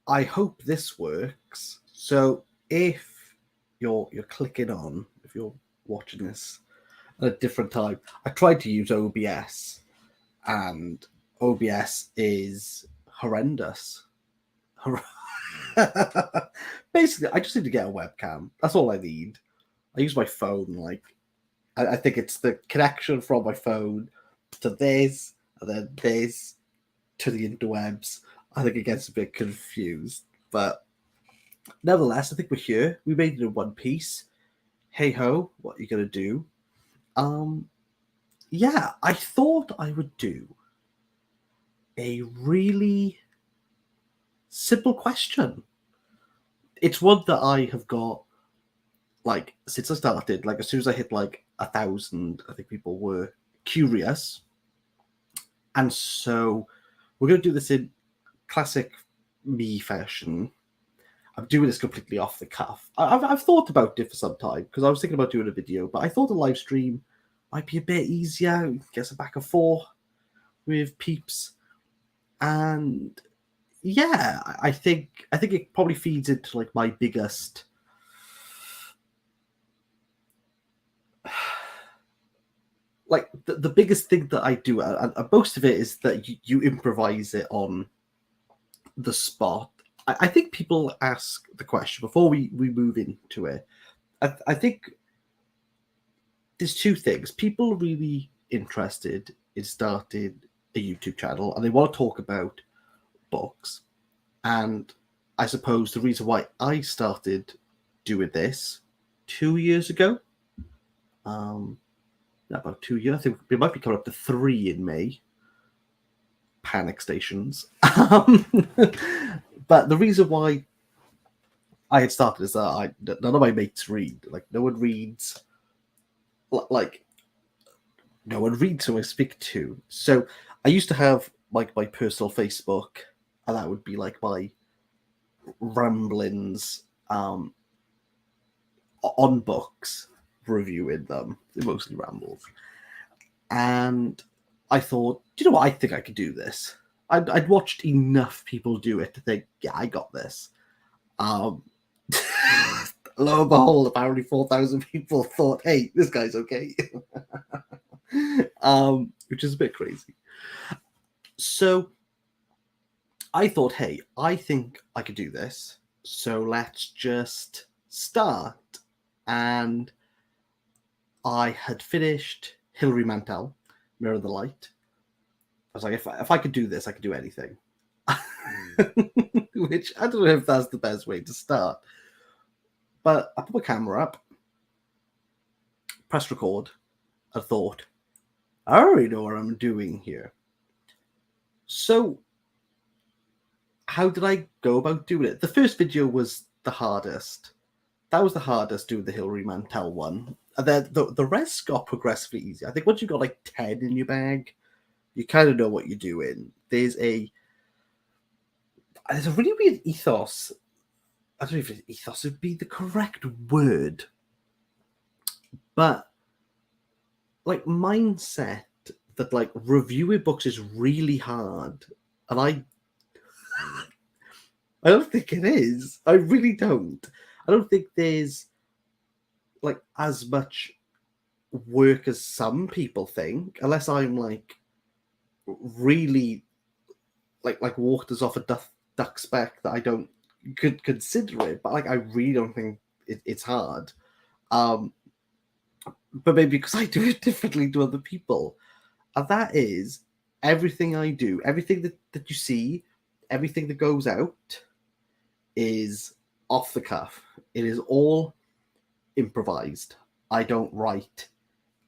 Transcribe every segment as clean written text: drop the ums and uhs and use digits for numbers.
I hope this works. So if you're clicking on, if you're watching this at a different time, I tried to use OBS, and OBS is horrendous. Basically, I just need to get a webcam. That's all I need. I use my phone. Like, I think it's the connection from my phone to this, and then this to the interwebs. I think it gets a bit confused, but nevertheless, I think we're here. We made it in one piece. Hey ho, what are you gonna do? Um, yeah, I thought I would do a really simple question. It's one that I have got like since I started. Like as soon as I hit like 1,000, I think people were curious, and so we're gonna do this in classic me fashion. I'm doing this completely off the cuff. I've thought about it for some time because I was thinking about doing a video, but I thought a live stream might be a bit easier, get some back and forth with peeps, and yeah, I think it probably feeds into like my biggest like the biggest thing that I do, and most of it is that you improvise it on the spot. I think people ask the question before we move into it. I think there's two things. People are really interested in starting a YouTube channel and they want to talk about books. And I suppose the reason why I started doing this 2 years ago, about 2 years, I think we might be coming up to 3 in May. Panic stations. But the reason why I had started is that none of my mates read. Like no one reads. Like no one reads who I speak to. So I used to have like my personal Facebook, and that would be like my ramblings on books, reviewing them. They're mostly rambles. And I thought, do you know what? I think I could do this. I'd watched enough people do it to think, yeah, I got this. Lo and behold, apparently 4,000 people thought, hey, this guy's okay. Which is a bit crazy. So I thought, hey, I think I could do this. So let's just start. And I had finished Hilary Mantel, Mirror of the Light. I was like, if I could do this, I could do anything. Which I don't know if that's the best way to start. But I put my camera up, pressed record, and thought, I already know what I'm doing here. So, how did I go about doing it? The first video was the hardest. That was the hardest, doing the Hilary Mantel one. And then the rest got progressively easier. I think once you've got like 10 in your bag, you kind of know what you're doing. There's a really weird ethos. I don't know if ethos would be the correct word, but like mindset that like reviewing books is really hard, and I don't think it is. I really don't. I don't think there's like as much work as some people think, unless I'm like really like waters off a duck speck that I don't could consider it, but like I really don't think it's hard. But maybe because I do it differently to other people, and that is everything I do, everything that you see, everything that goes out is off the cuff. It is all improvised. I don't write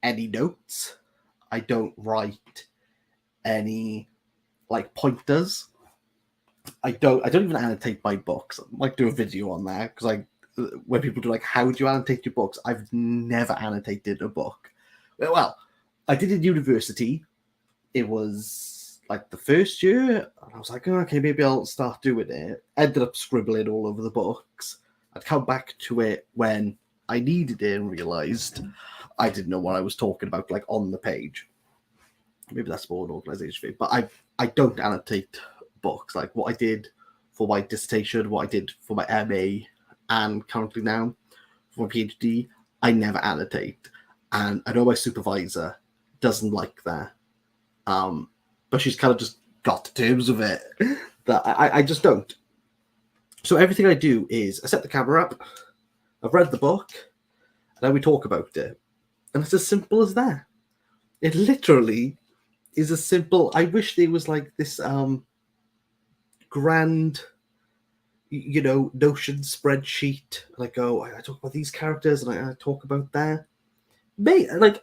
any notes. I don't write any like pointers. I don't even annotate my books. I might do a video on that because when people do like, how do you annotate your books? I've never annotated a book. Well, I did in university. It was like the first year, and I was like, oh, okay, maybe I'll start doing it. Ended up scribbling all over the books. I'd come back to it when I needed it and realized I didn't know what I was talking about, like on the page. Maybe that's more an organization thing, but I don't annotate books. Like what I did for my dissertation, what I did for my MA, and currently now for my PhD, I never annotate. And I know my supervisor doesn't like that. But she's kind of just got to terms with it. That I just don't. So everything I do is I set the camera up, I've read the book, and then we talk about it. And it's as simple as that. It literally is as simple. I wish there was like this grand, Notion spreadsheet. And I talk about these characters and I talk about that. Mate, like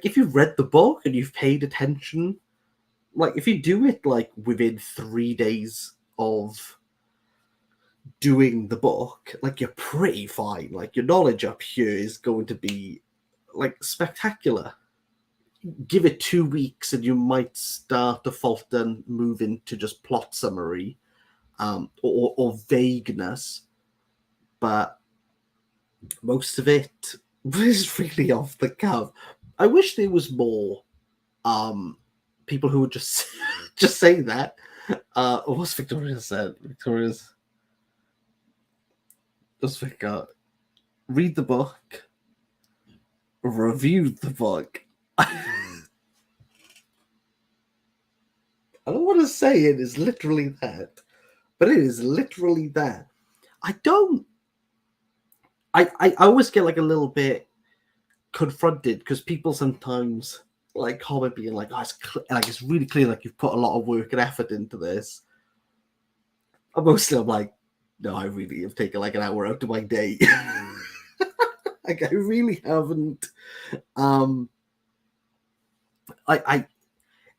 if you've read the book and you've paid attention, like if you do it like within 3 days of doing the book, like you're pretty fine. Like your knowledge up here is going to be like spectacular. Give it 2 weeks and you might start to falter and move into just plot summary, or vagueness, but most of it was really off the cuff. I wish there was more people who would just just say that. What's Victoria said? Victoria's just forgot. Read the book, review the book. I don't want to say it is literally that, but it is literally that. I always get like a little bit confronted because people sometimes like comment being like, "Oh, it's really clear like you've put a lot of work and effort into this." And mostly I'm like, "No, I really have taken like an hour out of my day." Like I really haven't.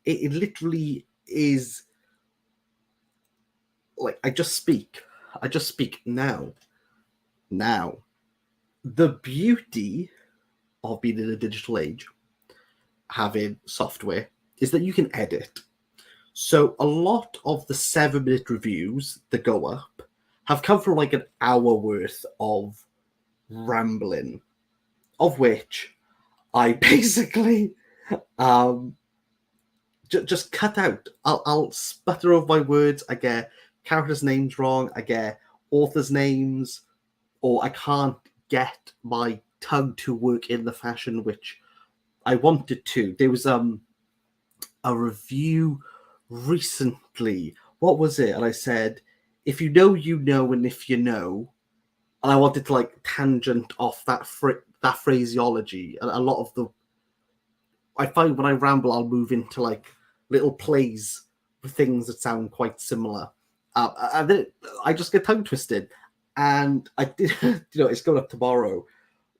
It literally is like I just speak now. The beauty of being in a digital age, having software, is that you can edit. So a lot of the 7-minute reviews that go up have come from like an hour worth of rambling, of which I basically just cut out. I'll sputter over my words. I get characters' names wrong. I get authors' names, or I can't get my tongue to work in the fashion which I wanted to. There was a review recently. What was it? And I said, "If you know, you know, and if you know," and I wanted to like tangent off that phraseology. And a lot of I find when I ramble, I'll move into like little plays with things that sound quite similar. And then I just get tongue twisted. And I did, it's going up tomorrow.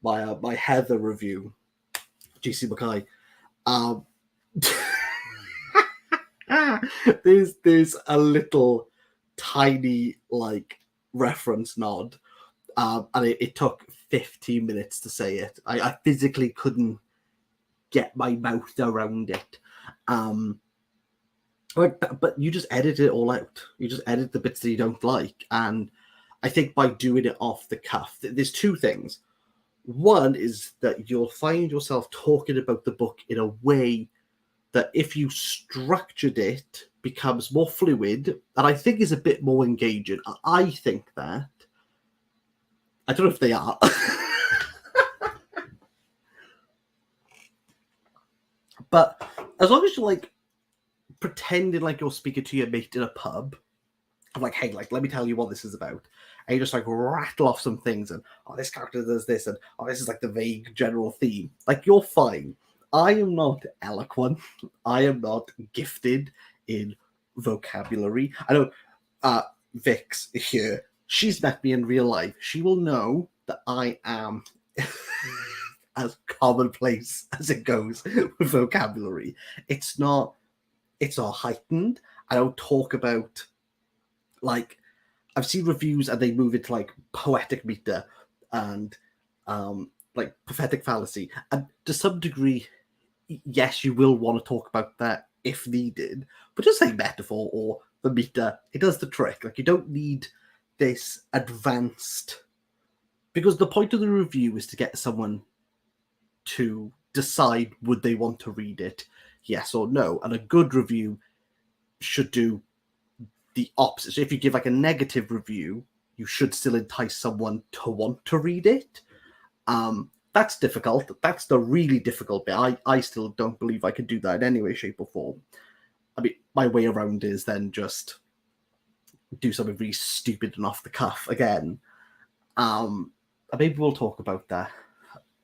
My Heather review, GC Mackay. There's a little tiny like reference nod, and it took 15 minutes to say it. I physically couldn't get my mouth around it. But you just edit it all out. You just edit the bits that you don't like, and I think by doing it off the cuff, there's two things. One is that you'll find yourself talking about the book in a way that, if you structured it, becomes more fluid, and I think is a bit more engaging. I think that. I don't know if they are. But as long as you're like pretending like you're speaking to your mate in a pub, I'm like, "Hey, like, let me tell you what this is about." And you just like rattle off some things, and this character does this, and this is like the vague general theme. Like, you're fine. I am not eloquent. I am not gifted in vocabulary. I know Vix here. She's met me in real life. She will know that I am as commonplace as it goes with vocabulary. It's not heightened. I don't talk about, like, I've seen reviews and they move into like poetic meter and like prophetic fallacy. And to some degree, yes, you will want to talk about that if needed, but just say metaphor or the meter. It does the trick. Like, you don't need this advanced, because the point of the review is to get someone to decide would they want to read it, yes or no. And a good review should do the opposite. So if you give like a negative review, you should still entice someone to want to read it. That's difficult. That's the really difficult bit. I still don't believe I could do that in any way, shape, or form. I mean, my way around is then just do something really stupid and off the cuff again. Maybe we'll talk about that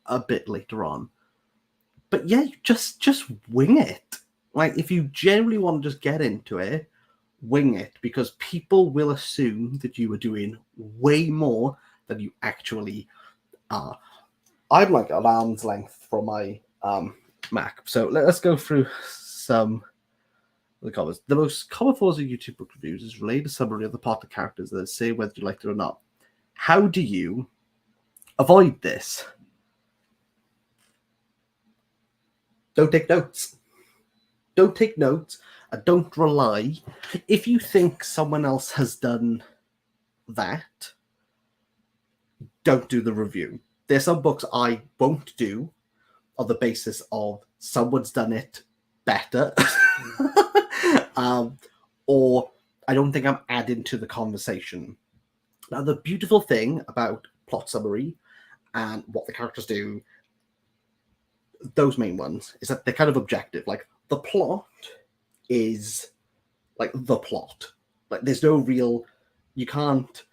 a bit later on. But yeah, just wing it. Like, if you generally want to just get into it, wing it, because people will assume that you are doing way more than you actually are. I'm like an arm's length from my Mac. So let's go through some of the comments. The most common flaws of YouTube book reviews is relate a summary of the part of characters that say whether you liked it or not. How do you avoid this? Don't take notes. Don't take notes, and don't rely. If you think someone else has done that, don't do the review. There's some books I won't do on the basis of someone's done it better, or I don't think I'm adding to the conversation. Now, the beautiful thing about plot summary and what the characters do, those main ones, is that they're kind of objective. Like, the plot is like the plot. Like, there's no real, you can't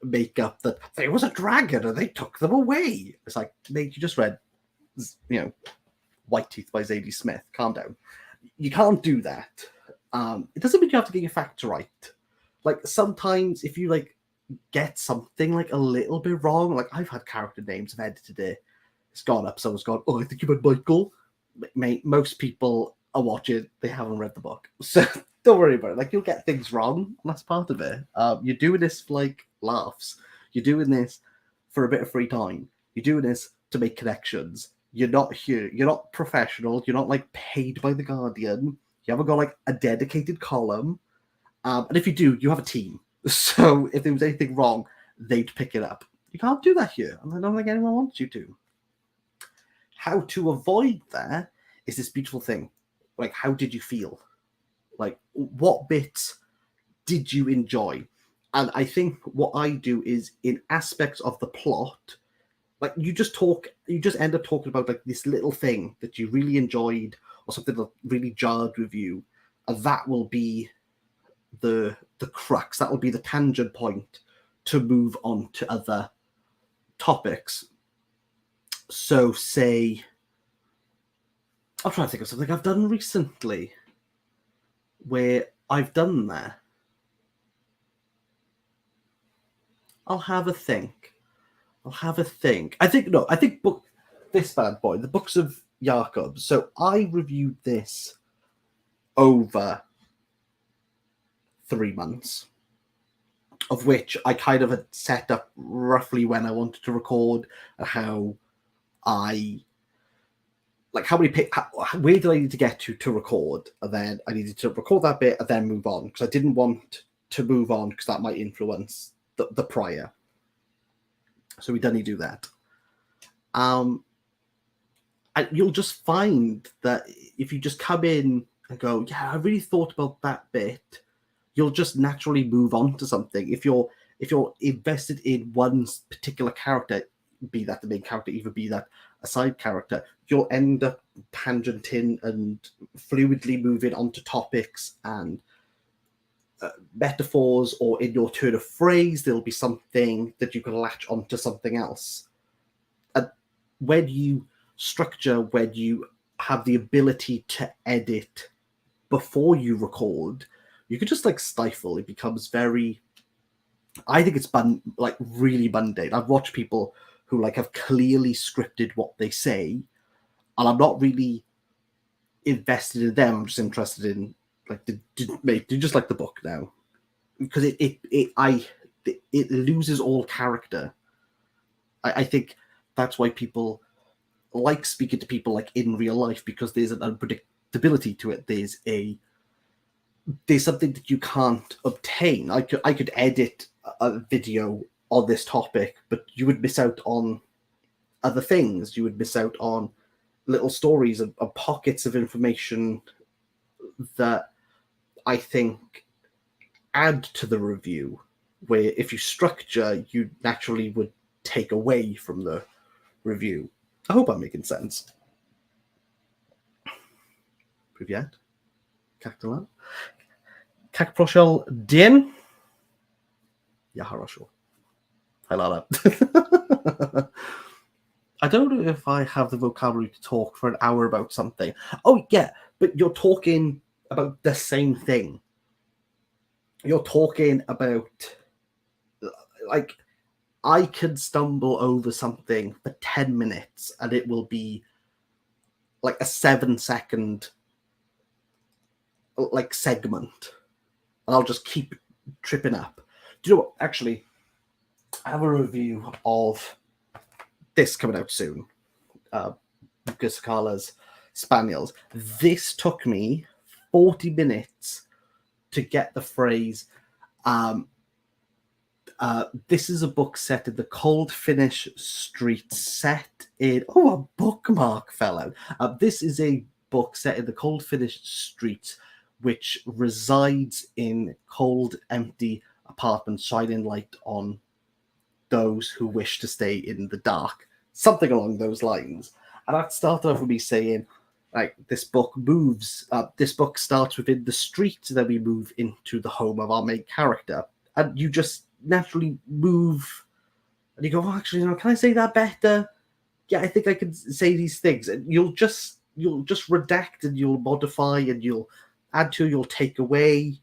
make up that there was a dragon and they took them away. It's like, mate, you just read, White Teeth by Zadie Smith. Calm down. You can't do that. It doesn't mean you have to get your facts right. Like, sometimes if you like get something like a little bit wrong, like I've had character names I've edited it, it's gone up, someone's gone, oh, I think you meant Michael. Mate, most people are watching, they haven't read the book. So don't worry about it. Like, you'll get things wrong, and that's part of it. You're doing this for like laughs. You're doing this for a bit of free time. You're doing this to make connections. You're not here. You're not professional. You're not like paid by the Guardian. You haven't got like a dedicated column. And if you do, you have a team. So if there was anything wrong, they'd pick it up. You can't do that here. And I don't think anyone wants you to. How to avoid that is this beautiful thing. Like, how did you feel? Like, what bits did you enjoy? And I think what I do is, in aspects of the plot, like, you just end up talking about like this little thing that you really enjoyed or something that really jarred with you, and that will be the crux. That will be the tangent point to move on to other topics. So, say, I'm trying to think of something I've done recently where I've done that. I'll have a think. I think this bad boy, the Books of Jakob. So I reviewed this over 3 months, of which I kind of had set up roughly when I wanted to record and how where did I need to get to record, and then I needed to record that bit and then move on, because I didn't want to move on because that might influence the prior. So we don't need to do that. You'll just find that if you just come in and go, yeah, I really thought about that bit, you'll just naturally move on to something. If you're invested in one particular character, be that the main character, even be that a side character, you'll end up tangenting and fluidly moving onto topics and metaphors, or in your turn of phrase, there'll be something that you can latch onto something else. And when you have the ability to edit before you record, you can just like stifle. It becomes very, I think it's really mundane. I've watched people who like have clearly scripted what they say, and I'm not really invested in them. I'm just interested in like, do you just like the book now? Because it loses all character. I think that's why people like speaking to people like in real life, because there's an unpredictability to it. There's something that you can't obtain. I could edit a video on this topic, but you would miss out on other things. You would miss out on little stories and pockets of information that I think add to the review, where if you structure, you naturally would take away from the review. I hope I'm making sense. Привет. Как дела? Как прошел день? Я хорошо. I love that. I don't know if I have the vocabulary to talk for an hour about something. Oh, yeah, but you're talking about the same thing. You're talking about, like, I can stumble over something for 10 minutes and it will be like a 7-second like segment. And I'll just keep tripping up. Do you know what? Actually, I have a review of this coming out soon. Lucas Carla's Spaniels. This took me 40 minutes to get the phrase. This is a book set in the cold Finnish streets, set in... Oh, a bookmark fell out. This is a book set in the cold Finnish streets, which resides in cold, empty apartments, shining light on those who wish to stay in the dark. Something along those lines. And that started off with me saying, like, this book moves. This book starts within the street, then we move into the home of our main character. And you just naturally move, and you go, oh, actually, can I say that better? Yeah, I think I can say these things. And you'll just redact, and you'll modify, and you'll add to, you'll take away,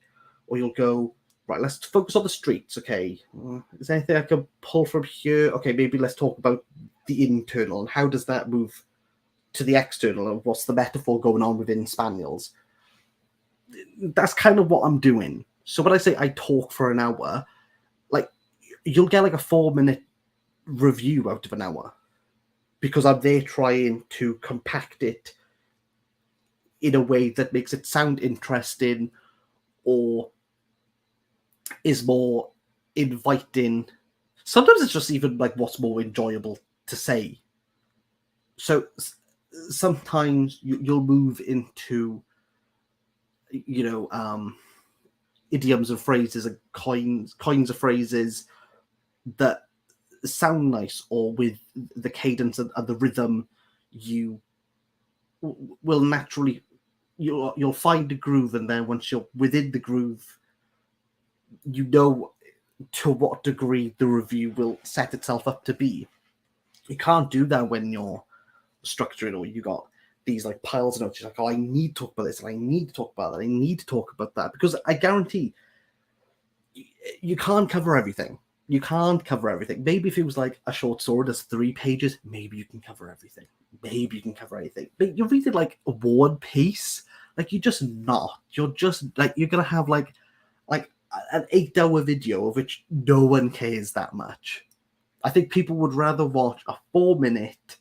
or you'll go, right, let's focus on the streets, okay? Is there anything I can pull from here? Okay, maybe let's talk about the internal, and how does that move to the external, and what's the metaphor going on within Spaniels? That's kind of what I'm doing. So when I say I talk for an hour, like, you'll get like a 4-minute review out of an hour, because I'm there trying to compact it in a way that makes it sound interesting or is more inviting. Sometimes it's just even like what's more enjoyable to say. So sometimes you'll move into, idioms and phrases and coins of phrases that sound nice, or with the cadence and the rhythm, you will naturally, you'll find a groove, and then once you're within the groove, you know to what degree the review will set itself up to be. You can't do that when you're structuring, or you got these like piles of notes. You're like, oh, I need to talk about this, and I need to talk about that, I need to talk about that, because I guarantee you can't cover everything. You can't cover everything. Maybe if it was like a short story that's 3 pages, maybe you can cover everything. Maybe you can cover anything. But you're reading like a War and Peace, like you're just not. You're just like, you're gonna have like an 8-hour video of which no one cares that much. I think people would rather watch a 4-minute,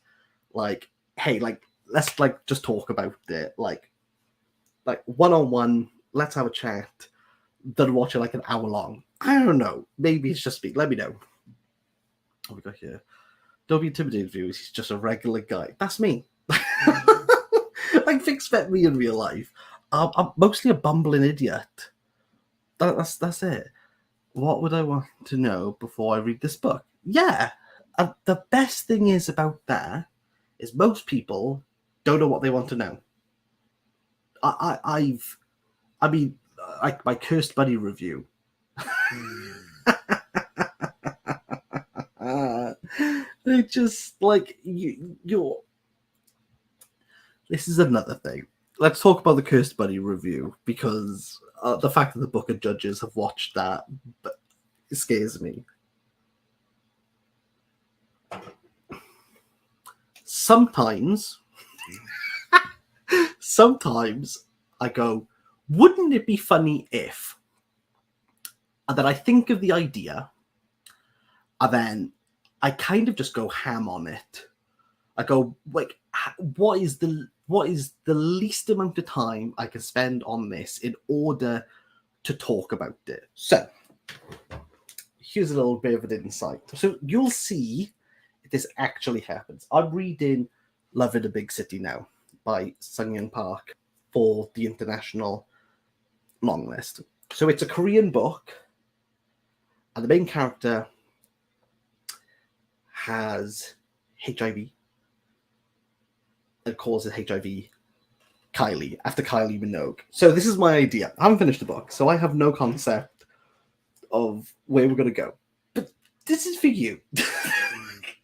like, hey, like, let's like just talk about it, like one-on-one, let's have a chat, than watch it like an hour long. I don't know. Maybe it's just me. Let me know. What we got here? Don't be intimidated, viewers. He's just a regular guy. That's me. Like, expect me in real life. I'm mostly a bumbling idiot. That's it. What would I want to know before I read this book? Yeah. The best thing is about that is most people don't know what they want to know. I mean, like my Cursed Bunny review. They just like you're. This is another thing. Let's talk about the Cursed Bunny review, because the fact that the Book of Judges have watched that, but it scares me. Sometimes I go, wouldn't it be funny if? And then I think of the idea, and then I kind of just go ham on it. I go, like, what is the least amount of time I can spend on this in order to talk about it? So here's a little bit of an insight. So you'll see if this actually happens. I'm reading Love in a Big City now by Sung Young Park for the international long list. So it's a Korean book, and the main character has HIV and calls it HIV Kylie after Kylie Minogue. So this is my idea. I haven't finished the book, so I have no concept of where we're going to go. But this is for you.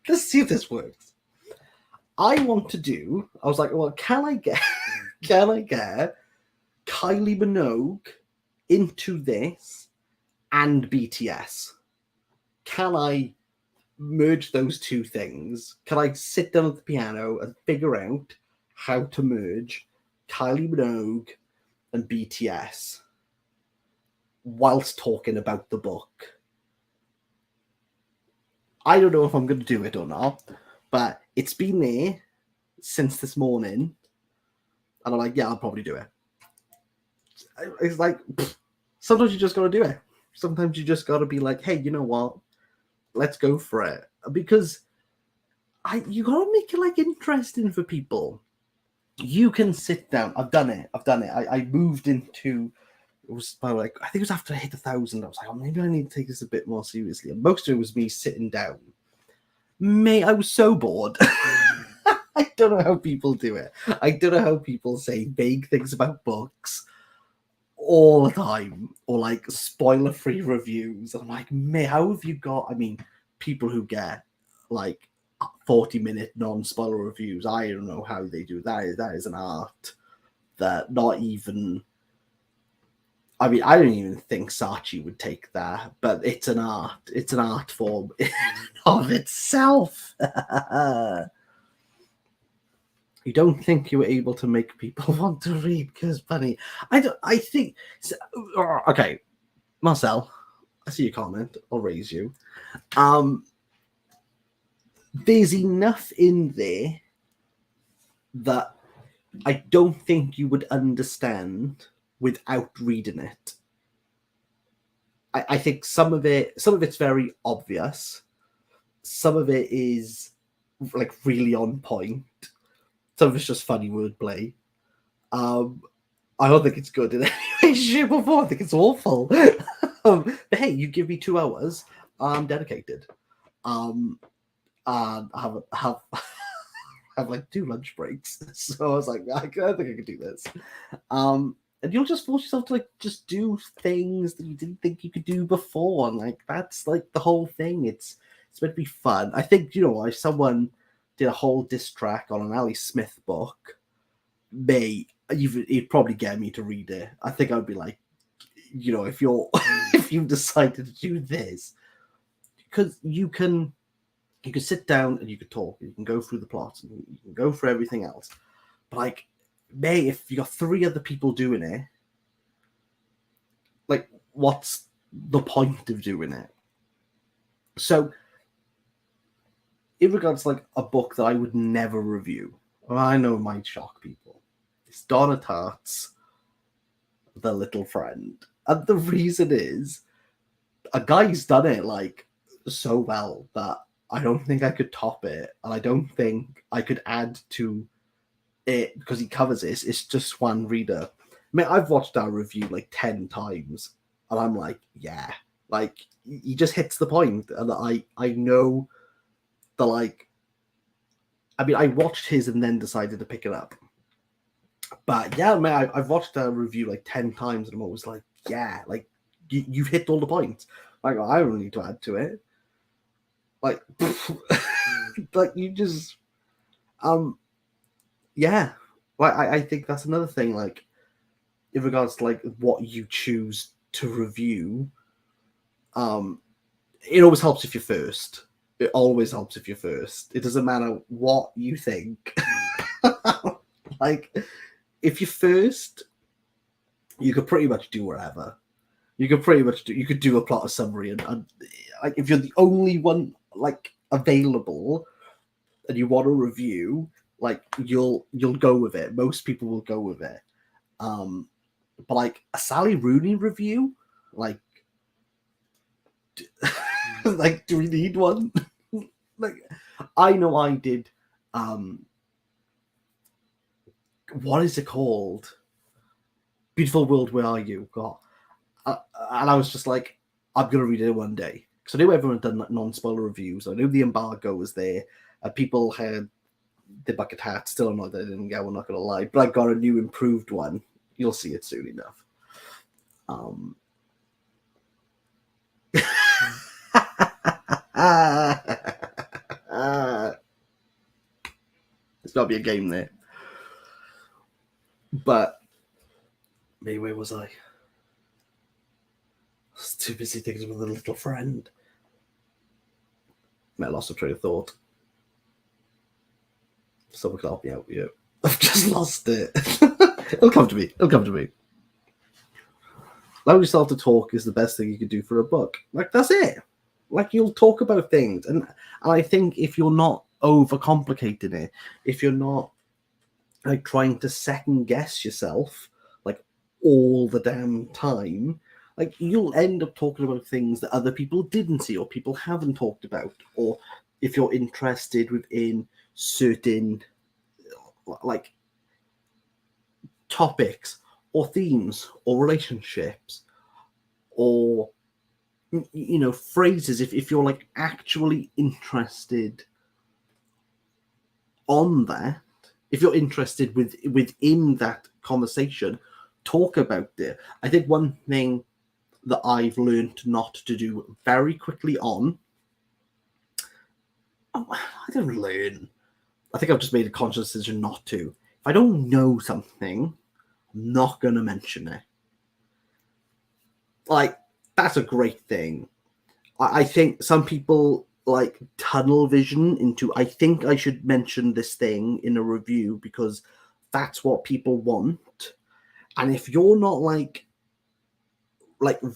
Let's see if this works. I want to do. I was like, well, can I get Kylie Minogue into this and BTS? Can I merge those two things? Can I sit down at the piano and figure out how to merge Kylie Minogue and BTS whilst talking about the book? I don't know if I'm going to do it or not, but it's been there since this morning, and I'm like, yeah, I'll probably do it. It's like, sometimes you just got to do it. Sometimes you just got to be like, hey, you know what? Let's go for it. Because you got to make it like interesting for people. You can sit down. I've done it. I moved into, it was by like, I think it was after I hit 1,000. I was like, oh, maybe I need to take this a bit more seriously. And most of it was me sitting down. Mate, I was so bored. I don't know how people do it. I don't know how people say vague things about books all the time, or like spoiler-free reviews. And I'm like, mate, how have you got? I mean, people who get like 40-minute non-spoiler reviews, I don't know how they do that. That is an art that not even. I mean, I don't even think Saatchi would take that, but it's an art. It's an art form of itself. You don't think you were able to make people want to read because funny. I think. Okay, Marcel, I see your comment. I'll raise you. There's enough in there that I don't think you would understand without reading it. I think some of it's very obvious. Some of it is like really on point. Some of it's just funny wordplay. I don't think it's good in any way, shape, or form. I think it's awful. But hey, you give me 2 hours, I'm dedicated. And have have like 2 lunch breaks. So I was like, I think I could do this. And you'll just force yourself to like just do things that you didn't think you could do before. And like that's like the whole thing. It's meant to be fun. I think, you know, if someone did a whole diss track on an Ali Smith book, it'd probably get me to read it. I think I'd be like, you know, if you're if you decided to do this, because you can sit down and you can talk, you can go through the plot, and you can go through everything else. But like, if you got 3 other people doing it, like, what's the point of doing it? So, in regards to like a book that I would never review, well, I know it might shock people. It's Donna Tartt's The Little Friend. And the reason is, a guy's done it like so well that I don't think I could top it. And I don't think I could add to it because he covers this. It's just one reader. I mean, I've watched that review like 10 times and I'm like, yeah, like he just hits the point. And I know the like, I mean, I watched his and then decided to pick it up. But yeah, man, I've watched that review like 10 times and I'm always like, yeah, like you've hit all the points. Like, I don't need to add to it. Like, like you just, yeah. Like, I think that's another thing. Like, in regards to like what you choose to review, it always helps if you're first. It always helps if you're first. It doesn't matter what you think. Like, if you're first, you could pretty much do whatever. You could pretty much do. You could do a plot, a summary, and like if you're the only one like available, and you want a review, like you'll go with it. Most people will go with it. But like a Sally Rooney review, like, like, do we need one? Like, I know I did. What is it called? Beautiful World, Where Are You? God, And I was just like, I'm gonna read it one day because I knew everyone had done like, non-spoiler reviews. I knew the embargo was there. People had the bucket hat. Still annoyed that I didn't get one. Not gonna lie, but I got a new improved one. You'll see it soon enough. There's gotta be a game there. But maybe where was I? I was too busy thinking with a little friend. I lost a train of thought. Someone can help me out here. I've just lost it. It'll come to me. It'll come to me. Allow yourself to talk is the best thing you could do for a book. Like, that's it. Like, you'll talk about things. And I think if you're not overcomplicating it, if you're not like trying to second guess yourself like all the damn time, like you'll end up talking about things that other people didn't see or people haven't talked about. Or if you're interested within certain like topics or themes or relationships or phrases, if you're like actually interested on that, if you're interested within that conversation, talk about it. I think one thing that I've learned not to do very quickly on, I don't learn. I think I've just made a conscious decision not to. If I don't know something, I'm not going to mention it. Like, that's a great thing. I think some people like tunnel vision into, I think I should mention this thing in a review because that's what people want. And if you're not like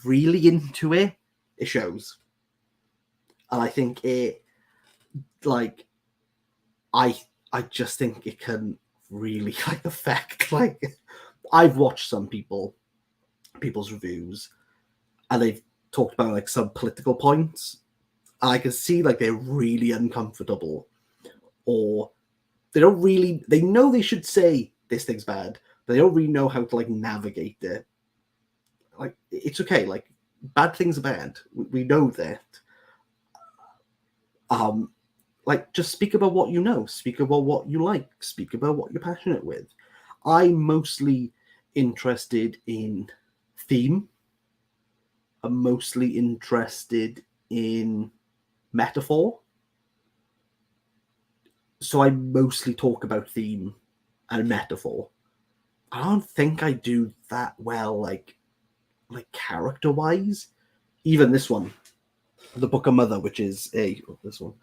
really into it, it shows. And I think it like I just think it can really like affect, like I've watched some people's reviews and they've talked about like some political points. I can see like they're really uncomfortable, or they know they should say this thing's bad, but they don't really know how to like navigate it. Like, it's okay. Like, bad things are bad. We know that. Like, just speak about what you know. Speak about what you like. Speak about what you're passionate with. I'm mostly interested in theme. I'm mostly interested in metaphor. So I mostly talk about theme and metaphor. I don't think I do that well, like character-wise. Even this one, the Book of Mother, which is this one,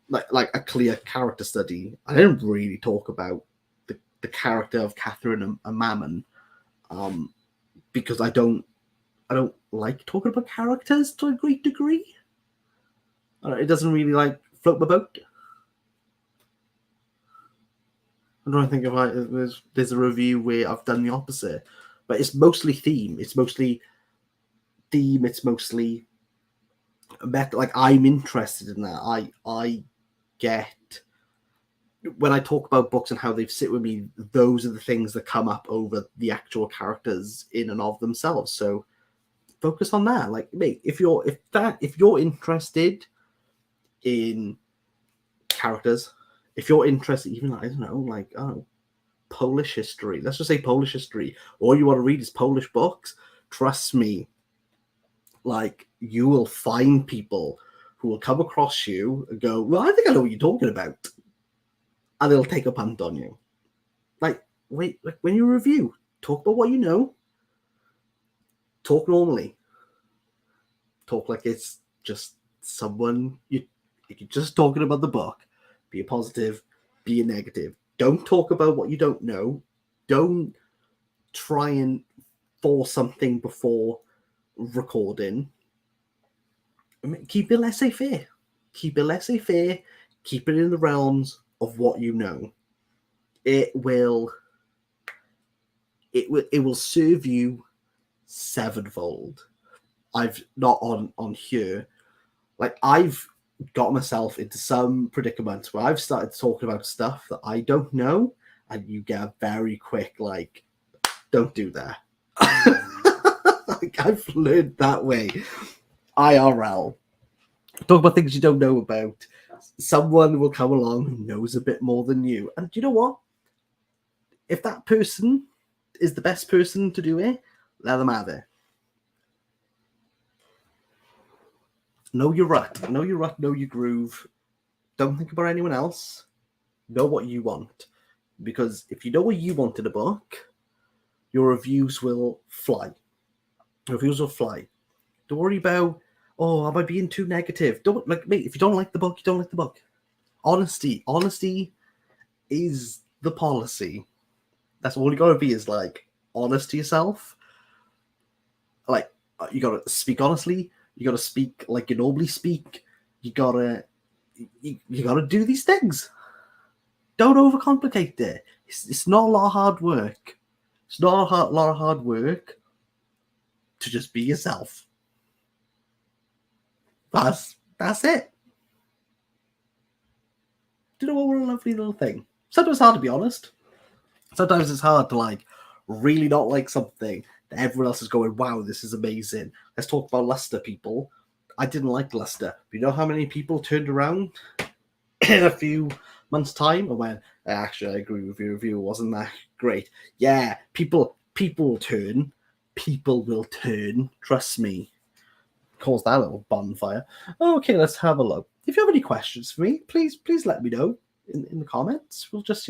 like a clear character study. I didn't really talk about the character of Catherine and Mammon, because I don't like talking about characters to a great degree. It doesn't really like float my boat. I'm trying to think if there's a review where I've done the opposite, but it's mostly theme. It's mostly like I'm interested in that. I get when I talk about books and how they sit with me, those are the things that come up over the actual characters in and of themselves. So focus on that. Like, mate, if you're interested in characters, if you're interested, even I don't know, like Polish history. Let's just say Polish history. All you want to read is Polish books. Trust me, like you will find people who will come across you and go, "Well, I think I know what you're talking about," and they'll take a punt on you. Like, wait, like when you review, talk about what you know. Talk normally. Talk like it's just someone you're just talking about the book. Be a positive, be a negative. Don't talk about what you don't know. Don't try and force something before recording. I mean, keep it laissez-faire. Keep it laissez-faire. Keep it in the realms of what you know. It will serve you sevenfold. I've not on here. Like, I've got myself into some predicaments where I've started talking about stuff that I don't know, and you get a very quick like, don't do that. Like, I've learned that way. IRL. Talk about things you don't know about. Someone will come along who knows a bit more than you. And you know what? If that person is the best person to do it, let them have it. Know your rut. Know your rut. Know your groove. Don't think about anyone else. Know what you want. Because if you know what you want in a book, your reviews will fly. Your reviews will fly. Don't worry about, oh, am I being too negative? Don't, like, mate, if you don't like the book, you don't like the book. Honesty is the policy. That's all you gotta be, is like honest to yourself. Like, you gotta speak honestly. You gotta speak like you normally speak. You gotta do these things. Don't overcomplicate it. It's not a lot of hard work. It's not a lot of hard work to just be yourself. That's it. Do you know what? What a lovely little thing. Sometimes it's hard to be honest. Sometimes it's hard to like really not like something that everyone else is going, wow, this is amazing. Let's talk about Leicester, people. I didn't like Leicester. But you know how many people turned around in a few months' time and went, actually, I agree with your review. Wasn't that great? Yeah, people turn. People will turn. Trust me. Cause that little bonfire. Okay, let's have a look. If you have any questions for me, please let me know in the comments. We'll just,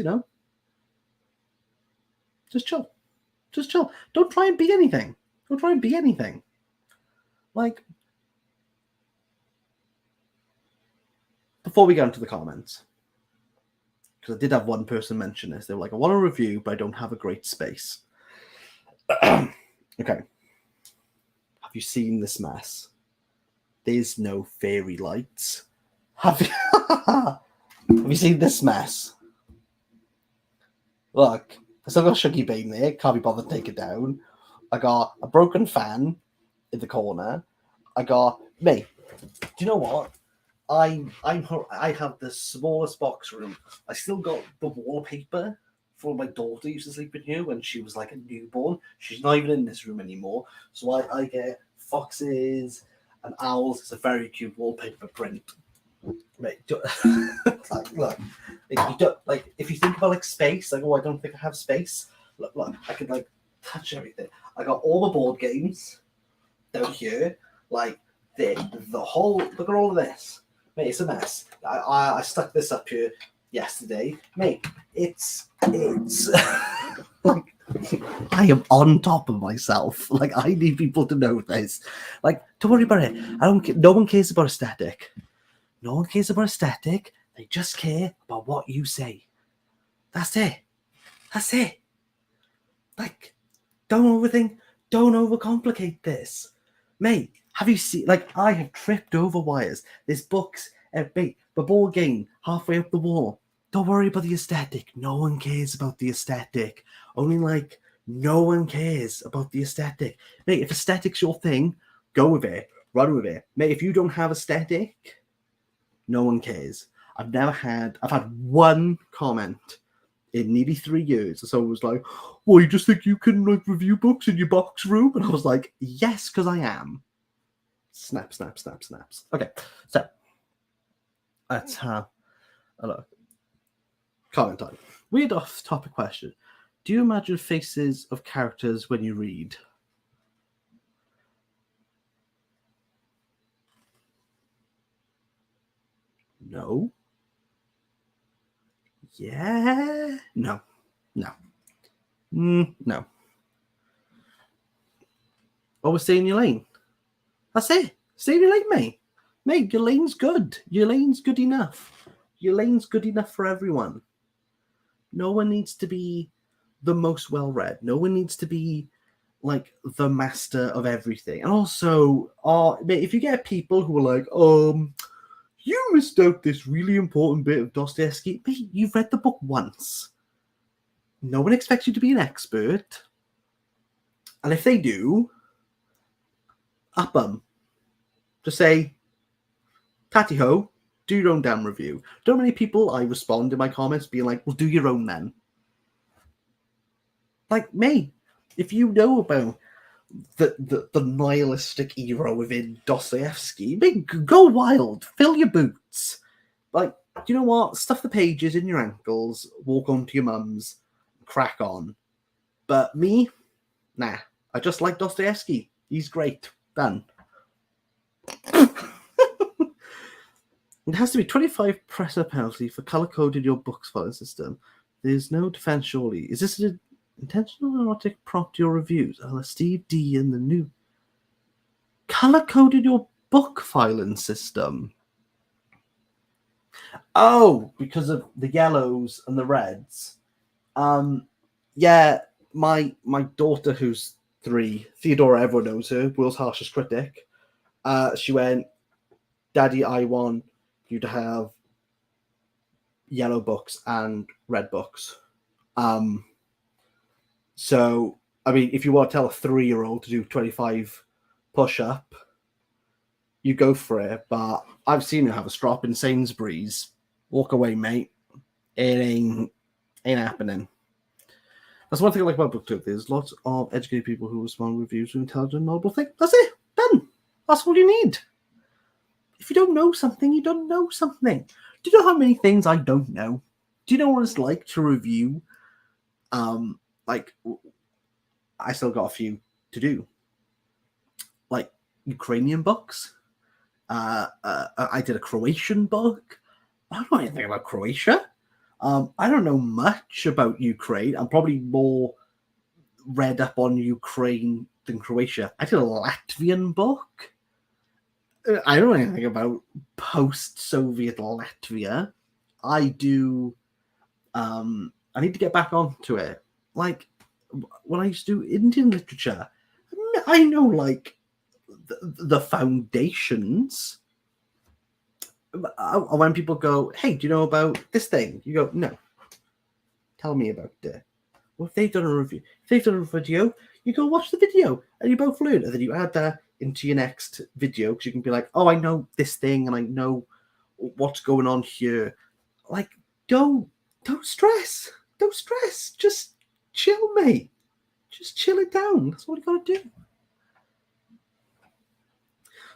just chill. Just chill. Don't try and be anything. Don't try and be anything. Like, before we get into the comments, because I did have one person mention this. They were like, I want a review, but I don't have a great space. Okay. Have you seen this mess? There's no fairy lights. Have you seen this mess? Look, I still got Shuggy Bane there. Can't be bothered to take it down. I got a broken fan in the corner. I got me. Do you know what? I have the smallest box room. I still got the wallpaper for my daughter used to sleep in here when she was like a newborn. She's not even in this room anymore. So I get foxes and owls. It's a very cute wallpaper print. Mate, like, look, like if you think about like space, like, oh, I don't think I have space. Look, I can like touch everything. I got all the board games down here, like the whole. Look at all of this, mate. It's a mess. I stuck this up here yesterday, mate. It's like, I am on top of myself. Like, I need people to know this. Like, don't worry about it. No one cares about aesthetic. No one cares about aesthetic. They just care about what you say. That's it. That's it. Like, don't overthink. Don't overcomplicate this. Mate, have you seen, like, I have tripped over wires. There's books, mate, the board game halfway up the wall. Don't worry about the aesthetic. No one cares about the aesthetic. Only, like, no one cares about the aesthetic. Mate, if aesthetic's your thing, go with it. Run with it. Mate, if you don't have aesthetic, no one cares. I've had one comment in nearly 3 years. So someone was like, well, you just think you can like review books in your box room? And I was like, yes, because I am. Snap, snap, snap, snaps. Okay, so let's have a look. Comment time. Weird off-topic question. Do you imagine faces of characters when you read? No. Yeah. No. No. Always stay in your lane. That's it. Stay in your lane, mate. Mate, your lane's good. Your lane's good enough. Your lane's good enough for everyone. No one needs to be the most well-read. No one needs to be like the master of everything. And also, mate, if you get people who are like, you missed out this really important bit of Dostoevsky. Mate, you've read the book once. No one expects you to be an expert. And if they do, up them. Just say, tatty-ho, do your own damn review. Don't many people I respond in my comments being like, well, do your own then. Like, me, if you know about the nihilistic hero within Dostoevsky. Go wild, fill your boots. Like, you know what? Stuff the pages in your ankles, walk home to your mum's, crack on. But me, nah. I just like Dostoevsky. He's great. Done. It has to be 25 presser penalty for color coded your books filing system. There's no defense, surely. Is this an intentional erotic prompt to your reviews? Steve D and the new color coded your book filing system. Oh, because of the yellows and the reds. Yeah, my daughter, who's 3, Theodora, everyone knows her, world's harshest critic. She went, Daddy, I want you to have yellow books and red books. So, I mean, if you want to tell a 3-year-old to do 25 push-up, you go for it. But I've seen her have a strop in Sainsbury's. Walk away, mate. It ain't happening. That's one thing I like about BookTube. There's lots of educated people who respond reviews with intelligent, noble thing. That's it. Done. That's all you need. If you don't know something, you don't know something. Do you know how many things I don't know? Do you know what it's like to review? Like, I still got a few to do. Like, Ukrainian books. I did a Croatian book. I don't know anything about Croatia. I don't know much about Ukraine. I'm probably more read up on Ukraine than Croatia. I did a Latvian book. I don't know anything about post-Soviet Latvia. I do. I need to get back onto it. Like, when I used to do Indian literature, I know, like, the foundations. When people go, hey, do you know about this thing? You go, no. Tell me about it. Well, if they've done a review, if they've done a video, you go watch the video and you both learn. And then you add that into your next video because you can be like, oh, I know this thing and I know what's going on here. Like, don't stress. Don't stress. Just chill, mate. Just chill it down. That's all you got to do.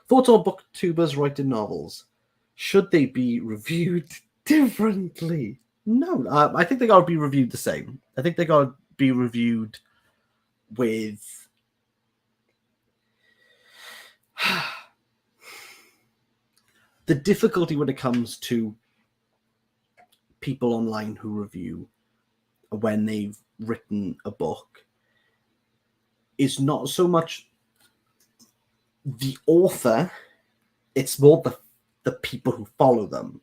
Thoughts on booktubers writing novels? Should they be reviewed differently? No, I think they got to be reviewed the same. I think they got to be reviewed with the difficulty when it comes to people online who review when they've written a book is not so much the author, it's more the people who follow them.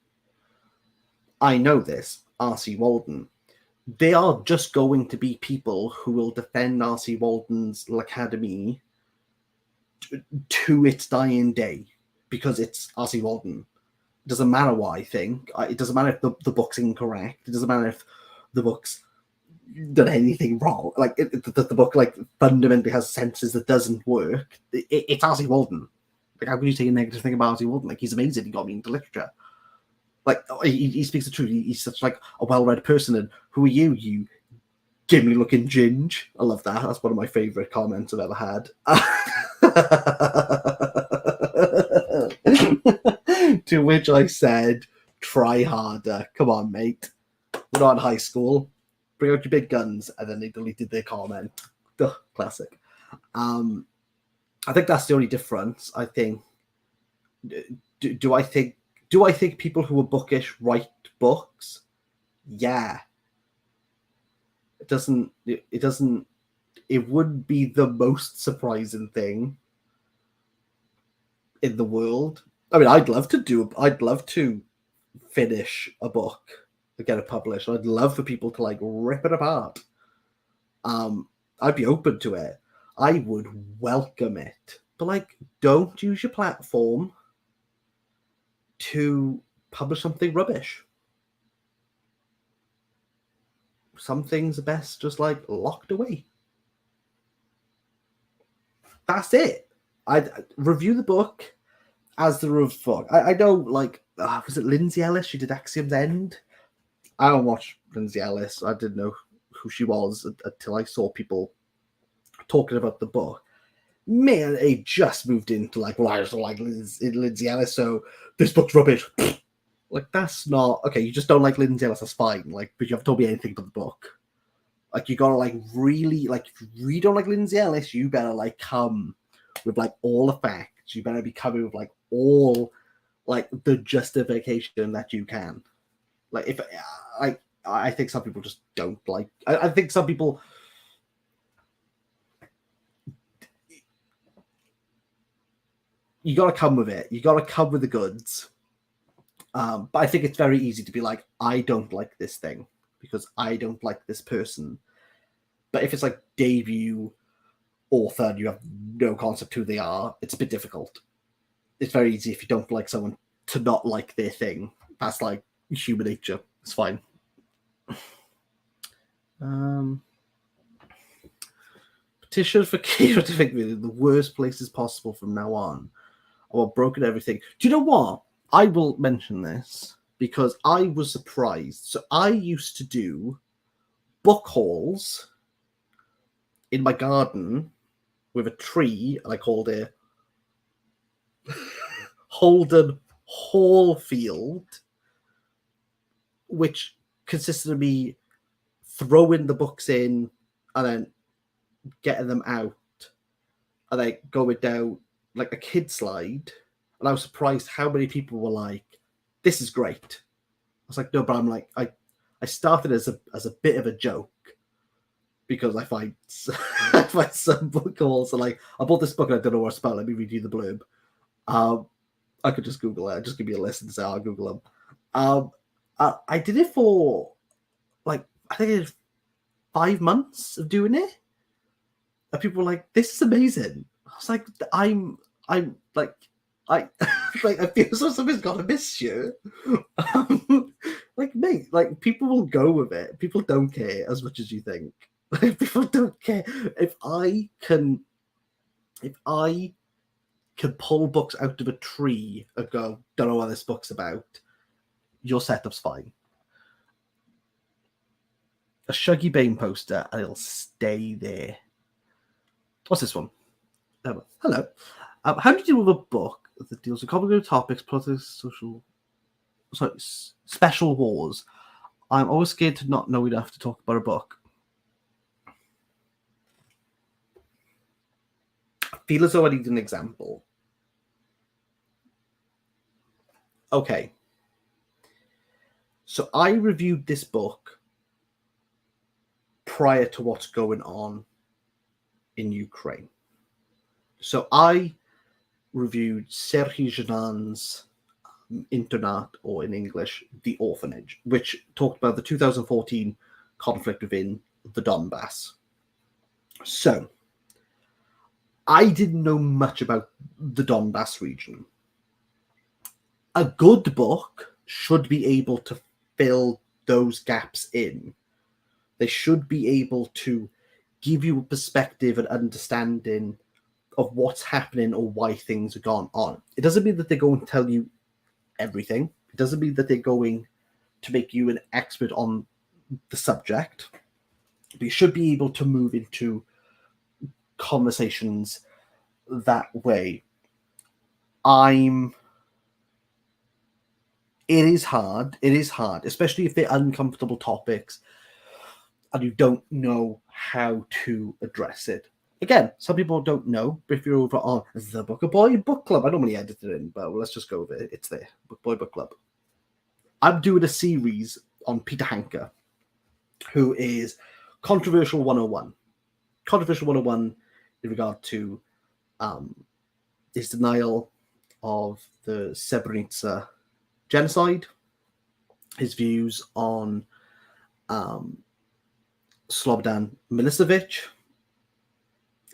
I know this, R.C. Walden. They are just going to be people who will defend R.C. Walden's L'Académie to its dying day because it's R.C. Walden. It doesn't matter what I think. It doesn't matter if the book's incorrect. It doesn't matter if the book's done anything wrong. Like, the book, like, fundamentally has sentences that doesn't work. It's R.C. Walden. Like, how can you say a negative thing about R.C. Walden? Like, he's amazing. He got me into literature. Like, he speaks the truth. He's such, like, a well-read person. And who are you, you Gimli-looking ginge? I love that. That's one of my favourite comments I've ever had. To which I said, try harder. Come on, mate. We're not in high school. Bring out your big guns. And then they deleted their comment. Duh, classic. I think that's the only difference. I think. Do I think people who are bookish write books? Yeah. It would be the most surprising thing in the world. I mean, I'd love to finish a book and get it published. I'd love for people to, like, rip it apart. I'd be open to it. I would welcome it. But, like, don't use your platform to publish something rubbish. Some things are best just, like, locked away. That's it. I'd review the book as the review. I know, like, was it Lindsay Ellis? She did Axiom's End. I don't watch Lindsay Ellis. I didn't know who she was until I saw people talking about the book. man, it just moved into like, well, I just don't like Lindsay Ellis, so this book's rubbish. Like, that's not okay. You just don't like Lindsay Ellis, that's fine. Like, but you haven't told me anything about the book. Like, you gotta like really like, if you really don't like Lindsay Ellis, you better like come with like all the facts. You better be coming with like all like the justification that you can. Like, if I think some people just don't like. I think some people. You got to come with it. You got to come with the goods. But I think it's very easy to be like, I don't like this thing because I don't like this person. But if it's like debut author and you have no concept who they are, it's a bit difficult. It's very easy if you don't like someone to not like their thing. That's like human nature. It's fine. Petition for Kira to make me the worst places possible from now on. I want broken everything. Do you know what? I will mention this because I was surprised. So I used to do book hauls in my garden with a tree, and I called it Holden Hallfield, which consisted of me throwing the books in and then getting them out and then going down like a kid slide. And I was surprised how many people were like, this is great. I was like, no, but I'm like, I started as a bit of a joke because I find some book hauls are like, I bought this book and I don't know what it's about. Let me read you the blurb. I could just Google it. Just give me a list and say, I'll Google them. I did it for like, I think it was 5 months of doing it. And people were like, this is amazing. I was like, I'm like, I like, I feel so something's got to miss you. Like, mate, like, people will go with it. People don't care as much as you think. Like, people don't care. If I can pull books out of a tree and go, don't know what this book's about, your setup's fine. A Shuggy Bane poster and it'll stay there. What's this one? Hello. How do you deal with a book that deals with complicated topics, politics, special wars? I'm always scared to not know enough to talk about a book. I feel as though I need an example. Okay. So I reviewed this book prior to what's going on in Ukraine. So I reviewed Serhii Janan's Internat, or in English, The Orphanage, which talked about the 2014 conflict within the Donbass. So I didn't know much about the Donbass region. A good book should be able to fill those gaps in. They should be able to give you a perspective and understanding of what's happening or why things are gone on. It doesn't mean that they're going to tell you everything. It doesn't mean that they're going to make you an expert on the subject. But you should be able to move into conversations that way. It is hard, especially if they're uncomfortable topics and you don't know how to address it. Again, some people don't know, but if you're over on the Book Boy Book Club, I normally edit it in, but let's just go with it. It's there, Book Boy Book Club. I'm doing a series on Peter Hanke, who is Controversial 101. Controversial 101 in regard to his denial of the Srebrenica genocide, his views on Slobodan Milosevic.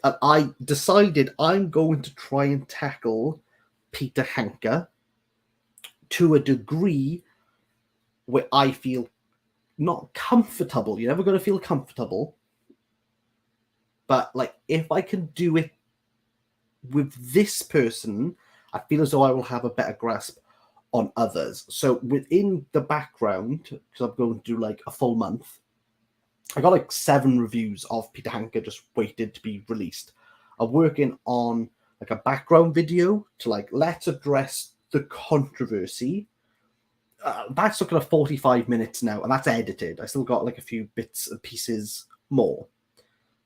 And I decided I'm going to try and tackle Peter Hanke to a degree where I feel not comfortable. You're never going to feel comfortable. But like, if I can do it with this person, I feel as though I will have a better grasp on others. So within the background, because I'm going to do like a full month, I got like 7 reviews of Peter Hanke just waited to be released. I'm working on like a background video to like let's address the controversy. That's looking at 45 minutes now, and that's edited. I still got like a few bits and pieces more.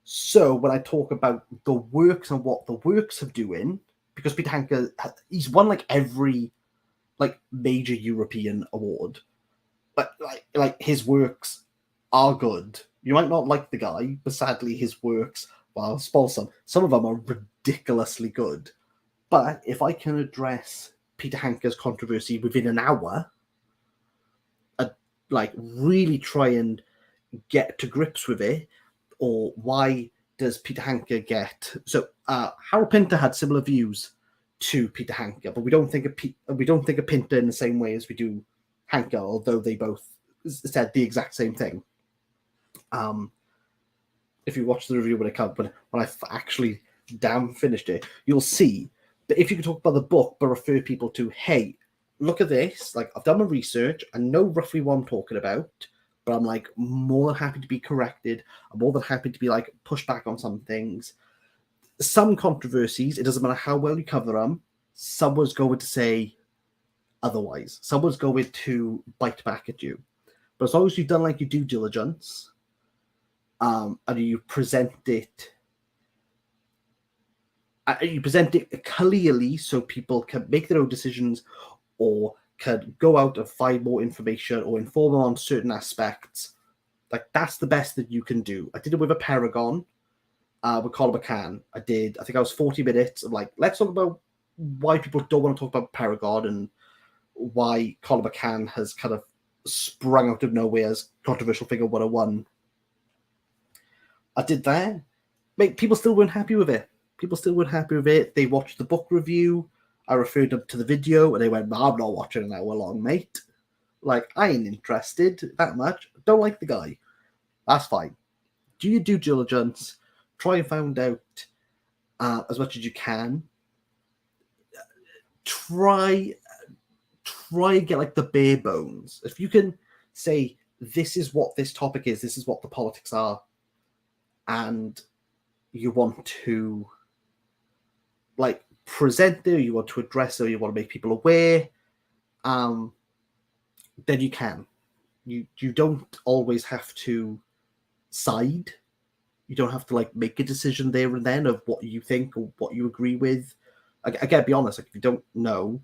So when I talk about the works and what the works are doing, because Peter Hanke, he's won like every like major European award, but like his works are good. You might not like the guy, but sadly his works, well, I'll spoil some of them are ridiculously good. But if I can address Peter Hanke's controversy within an hour, like really try and get to grips with it, or why does Peter Hanke get so? Harold Pinter had similar views to Peter Hanke, but we don't think of Pinter in the same way as we do Hanke, although they both said the exact same thing. If you watch the review when I actually finished it, you'll see that if you can talk about the book but refer people to, hey, look at this, like I've done my research, I know roughly what I'm talking about, but I'm like more than happy to be corrected. I'm more than happy to be like pushed back on some things. Some controversies, it doesn't matter how well you cover them, someone's going to say otherwise. Someone's going to bite back at you. But as long as you've done like your due diligence, and you present it clearly so people can make their own decisions or can go out and find more information or inform them on certain aspects, like that's the best that you can do. I did it with a Paragon, with Colin McCann. I think I was 40 minutes of like, let's talk about why people don't want to talk about Paragon and why Colin McCann has kind of sprung out of nowhere as controversial figure 101. I did that. People still weren't happy with it. They watched the book review. I referred them to the video, and they went, I'm not watching an hour long, mate. Like, I ain't interested that much. Don't like the guy. That's fine. Do your due diligence. Try and find out as much as you can. Try and get like the bare bones. If you can say, this is what this topic is, this is what the politics are, and you want to like present there, you want to address it, you want to make people aware, then you can. You don't always have to side. You don't have to like make a decision there and then of what you think or what you agree with. Again, be honest, like if you don't know,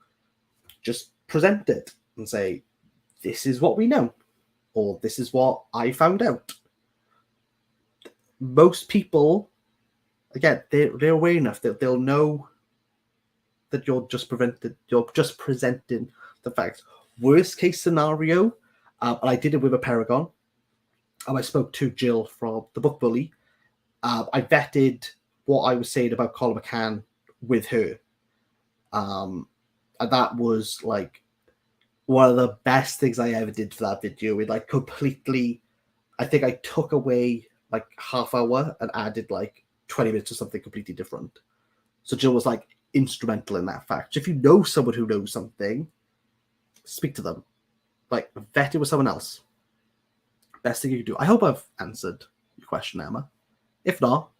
just present it and say, this is what we know, or this is what I found out. Most people, again, they're aware enough that they'll know that you're just presenting the facts. Worst case scenario, and I did it with a Paragon. I spoke to Jill from the Book Bully. I vetted what I was saying about Colin McCann with her. And that was like one of the best things I ever did for that video. It like completely, I think I took away like half hour and added like 20 minutes to something completely different. So Jill was like instrumental in that fact. So if you know someone who knows something, speak to them. Like vet it with someone else. Best thing you can do. I hope I've answered your question, Emma. If not,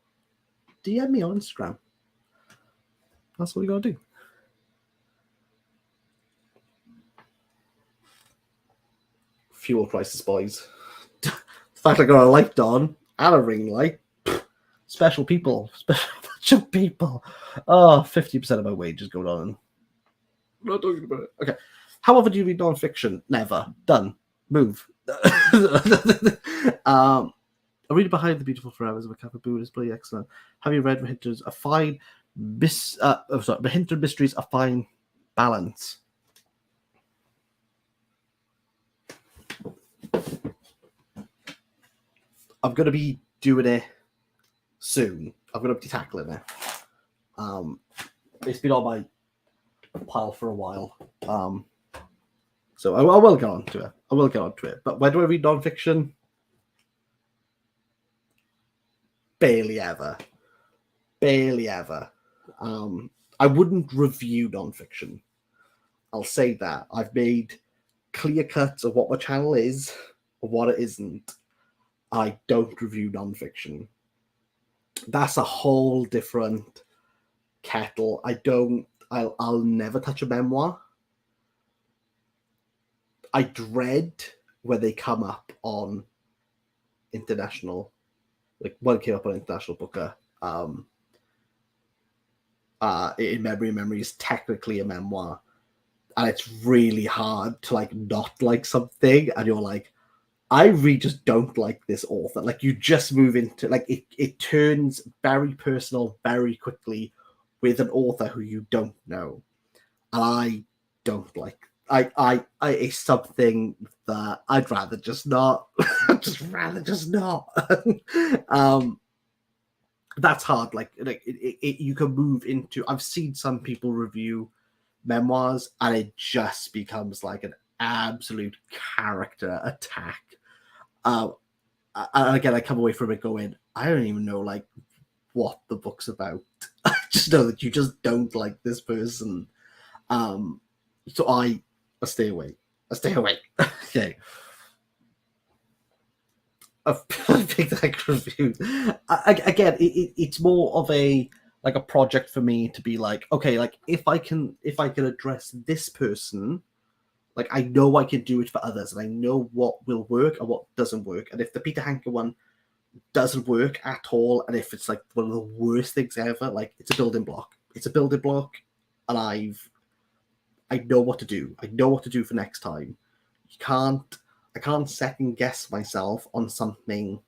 DM me on Instagram. That's what you gotta do. Fuel prices, boys. The fact I got a light on and a ring light. Special people. Special people. Oh, 50% of my wages going on. I'm not talking about it. Okay. How often do you read non-fiction? Never. Done. Move. I read Behind the Beautiful Flowers of a Kappa Buddha is bloody excellent. Have you read Mahindran's A Fine Mahindran Mysteries, A Fine Balance? I'm going to be doing it soon. I'm going to be tackling it. It's been on my pile for a while. So I will get onto it. But when do I read non-fiction? Barely ever. I wouldn't review non-fiction. I'll say that. I've made clear cuts of what my channel is or what it isn't. I don't review non-fiction. that's a whole different kettle. I'll never touch a memoir. I dread when they come up on international, like one came up on International Booker. In Memory is technically a memoir, and it's really hard to like not like something, and you're like, I really just don't like this author. Like you just move into like it turns very personal very quickly with an author who you don't know. And I don't like I it's something that I'd rather just not. I'd just rather just not. um that's hard. You can move into I've seen some people review memoirs and it just becomes like an absolute character attack. And again, I come away from it going, I don't even know like what the book's about. I just know that you just don't like this person. So I stay away. I stay away. Okay. A big like review. Again, it's more of a like a project for me to be like, okay, like if I can address this person, like I know I can do it for others, and I know what will work and what doesn't work. And if the Peter Hanker one doesn't work at all, and if it's like one of the worst things ever, like it's a building block. It's a building block, and I know what to do. I know what to do for next time. I can't second guess myself on something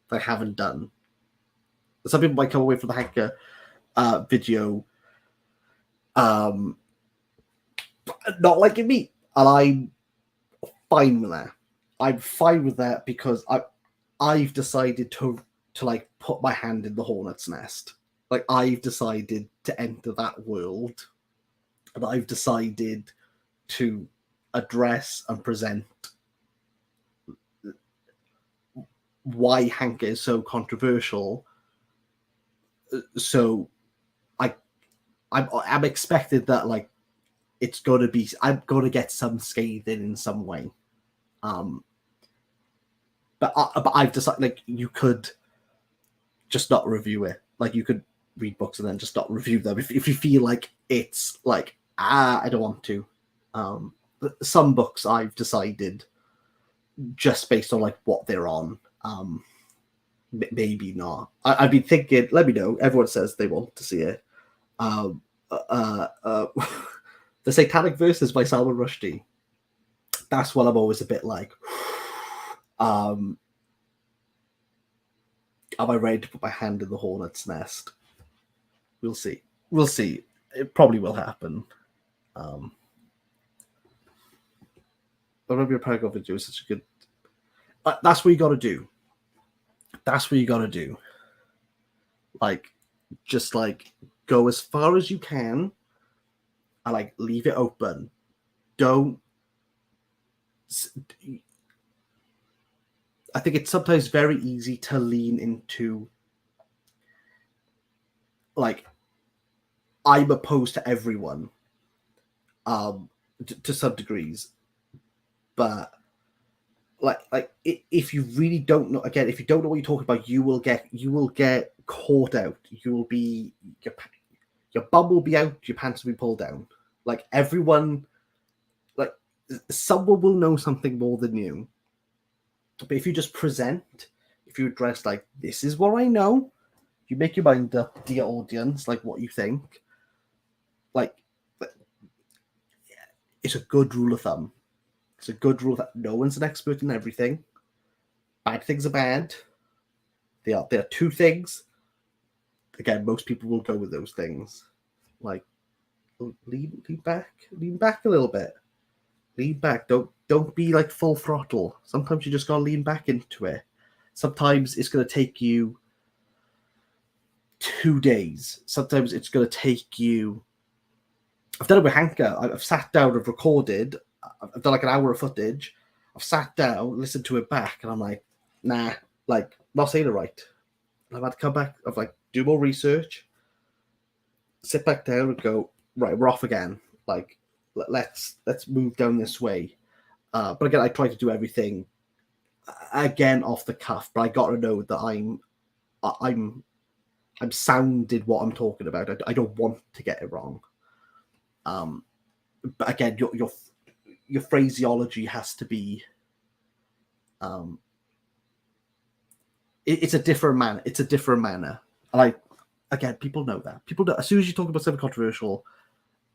that I haven't done. Some people might come away from the Hanker video not liking me, and I'm fine with that. I'm fine with that because I've decided to like put my hand in the hornet's nest. Like I've decided to enter that world, and I've decided to address and present why Hanker is so controversial. So I'm expected that like it's gonna be I'm gonna get some scathing in some way. But I've decided like you could just not review it. Like you could read books and then just not review them if you feel like it's like I don't want to. Some books I've decided just based on like what they're on. Maybe not. I've been thinking. Let me know. Everyone says they want to see it. Um, the Satanic Verses by Salman Rushdie. That's what I'm always a bit like. Am I ready to put my hand in the hornet's nest? We'll see. We'll see. It probably will happen. Olivia Paragon video is such a good. That's what you got to do. That's what you got to do. Like, just like go as far as you can, and like leave it open. Don't. I think it's sometimes very easy to lean into like I'm opposed to everyone, to some degrees, but like if you really don't know, again, if you don't know what you're talking about, you will get caught out. You will be your bum will be out, your pants will be pulled down. Like everyone, like someone will know something more than you. But if you just present, if you address like this is what I know, you make your mind up to your audience, like what you think. Like it's a good rule of thumb. It's a good rule that no one's an expert in everything. Bad things are bad. There are two things. Again, most people will go with those things. Like lean back a little bit. Lean back. Don't be like full throttle. Sometimes you just gotta lean back into it. Sometimes it's gonna take you 2 days. Sometimes it's gonna take you. I've done it with Hanker. I've sat down, I've recorded. I've done like an hour of footage. I've sat down, listened to it back, and I'm like, nah, like not saying it right. And I've had to come back. I've like do more research, sit back down, and go right. We're off again. Like let's move down this way. But again, I try to do everything again off the cuff. But I got to know that I'm I'm sounding what I'm talking about. I don't want to get it wrong. But again, your phraseology has to be. It's a different manner. It's a different manner. And again, people know that. People know, as soon as you talk about something controversial,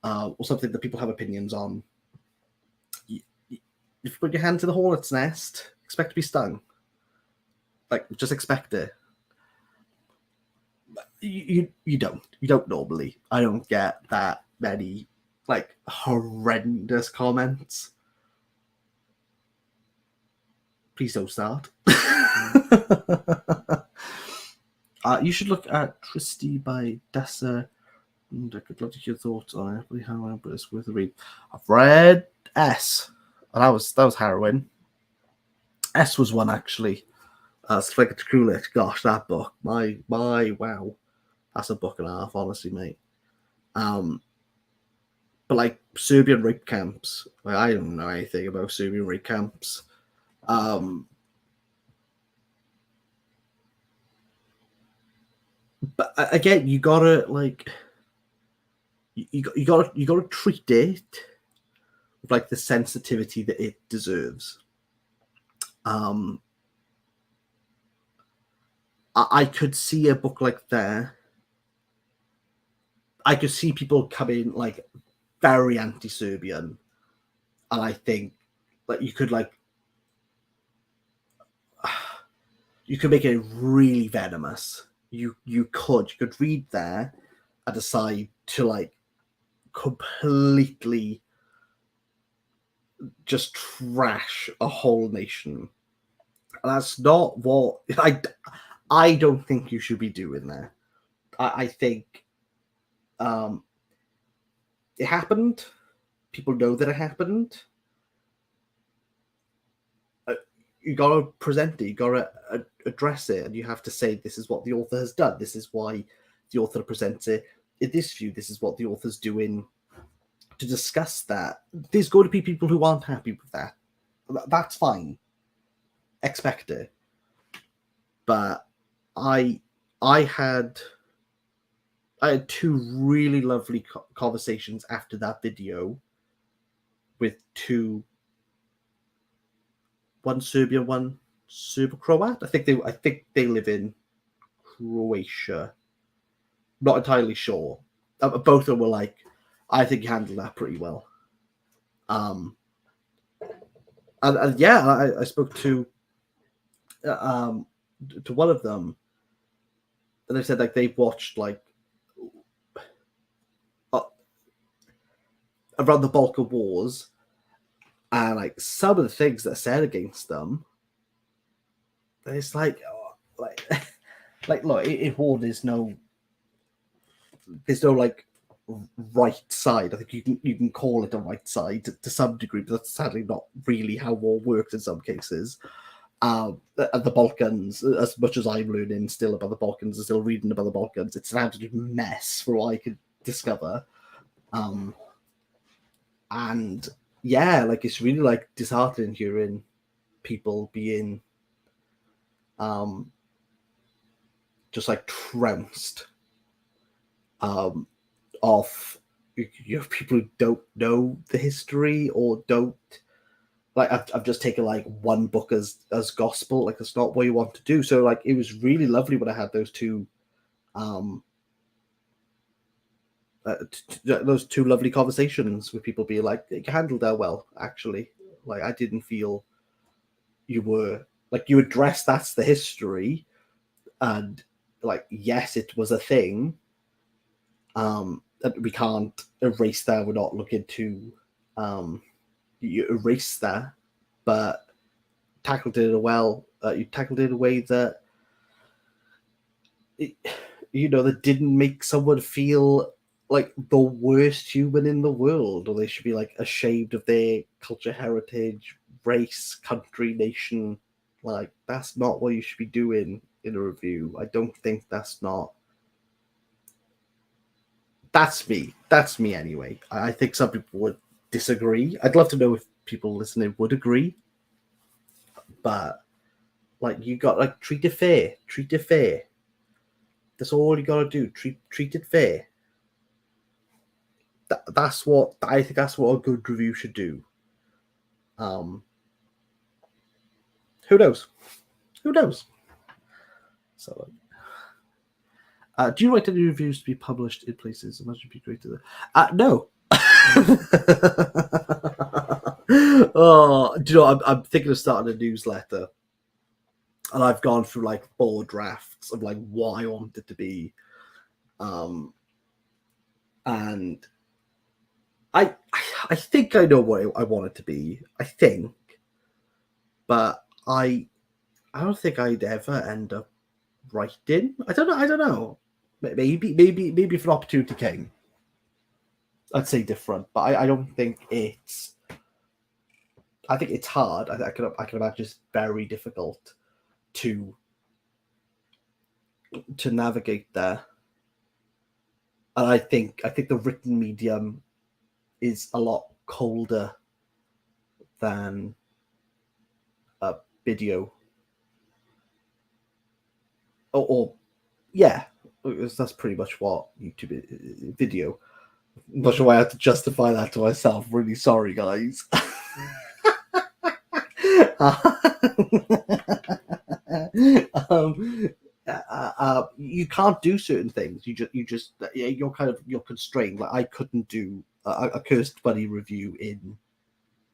or something that people have opinions on, if you put your hand to the hornet's nest, expect to be stung. Like, just expect it. You don't normally. I don't get that many like horrendous comments. Please don't start. You should look at Tristy by Dessa. I could love to hear your thoughts on it. But it's worth a read. I've read S, and that was harrowing. S was one actually. Slicker to Coolidge. Gosh, that book. My wow. That's a book and a half, honestly, mate. But like Serbian rape camps, like, I don't know anything about Serbian rape camps. But again, you gotta like, you gotta treat it with like the sensitivity that it deserves. I could see a book like that. I could see people coming like very anti-Serbian, and I think like you could make it really venomous. You could read there and decide to like completely just trash a whole nation. And that's not what I don't think you should be doing there. I think it happened. People know that it happened. You gotta present it. You gotta address it, and you have to say this is what the author has done. This is why the author presents it in this view. This is what the author's doing to discuss that. There's going to be people who aren't happy with that. That's fine. Expect it. But I had two really lovely conversations after that video with one Serbian, one Serbo-Croat. I think they live in Croatia. Not entirely sure. Both of them were like, I think you handled that pretty well. And yeah, I spoke to one of them, and they said like they've watched like around the Balkan Wars, and like some of the things that are said against them, it's like look, in war there's no like right side. I think you can call it a right side to some degree, but that's sadly not really how war works in some cases. The Balkans, as much as I'm learning still about the Balkans and still reading about the Balkans, it's an absolute mess for what I could discover. And yeah, like it's really like disheartening hearing people being just like trounced off people who don't know the history or don't like I've just taken like one book as gospel. Like that's not what you want to do. So like it was really lovely when I had those two those two lovely conversations with people being like, you handled that well, actually. Like I didn't feel you were like you addressed that's the history, and like yes, it was a thing. We can't erase that. We're not looking to you erase that, but tackled it well. You tackled it in a way that that didn't make someone feel like the worst human in the world, or they should be like ashamed of their culture, heritage, race, country, nation. Like that's not what you should be doing in a review. I don't think that's me anyway. I think some people would disagree. I'd love to know if people listening would agree, but like you got like treat it fair. That's all you gotta do. Treat it fair. That's what I think. That's what a good review should do. Who knows? Who knows? So, do you like any reviews to be published in places? Imagine it'd be great to. No. Oh, do you know? I'm thinking of starting a newsletter, and I've gone through like 4 drafts of like what I want it to be, and I think I know what I want it to be. I think, but I don't think I'd ever end up writing. I don't know. Maybe if an opportunity came, I'd say different. But I don't think it's. I think it's hard. I can imagine it's very difficult to navigate there. And I think the written medium is a lot colder than a video. Or yeah, that's pretty much what YouTube is, video. I'm not sure why I have to justify that to myself. Really sorry, guys. You can't do certain things. You're constrained. Like I couldn't do a Cursed Bunny review in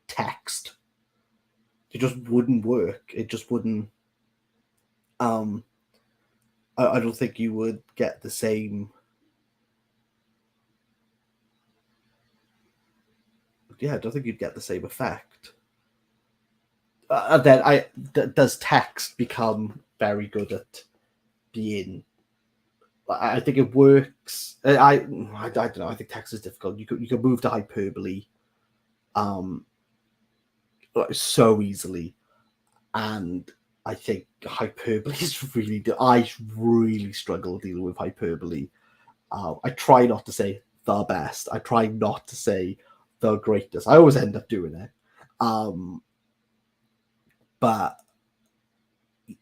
text. It just wouldn't work. It just wouldn't. I don't think you would get the same. Yeah, I don't think you'd get the same effect. And then does text become very good at being? I think it works. I don't know. I think text is difficult. You can move to hyperbole, so easily, and I think hyperbole is really. I really struggle dealing with hyperbole. I try not to say the best. I try not to say the greatest. I always end up doing it. But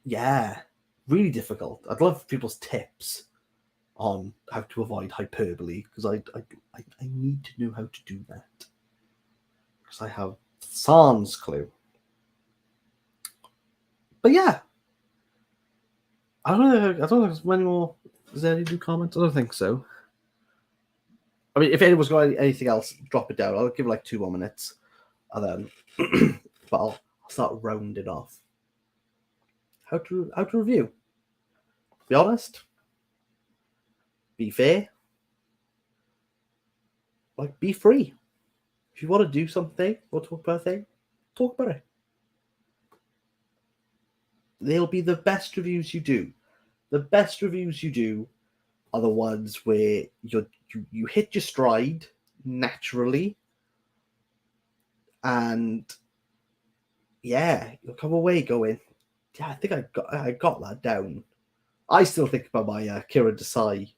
yeah, really difficult. I'd love people's tips on how to avoid hyperbole because I need to know how to do that because I have sans clue. But yeah, I don't know if there's many more. Is there any new comments? I don't think so. I mean, if anyone's got anything else, drop it down. I'll give like 2 more minutes, and then but I'll start rounding off. How to review? Be honest. Be fair. Like be free. If you want to do something or talk about a thing, talk about it. They'll be the best reviews you do. The best reviews you do are the ones where you hit your stride naturally, and yeah, you'll come away going, yeah, I think I got that down. I still think about my Kira Desai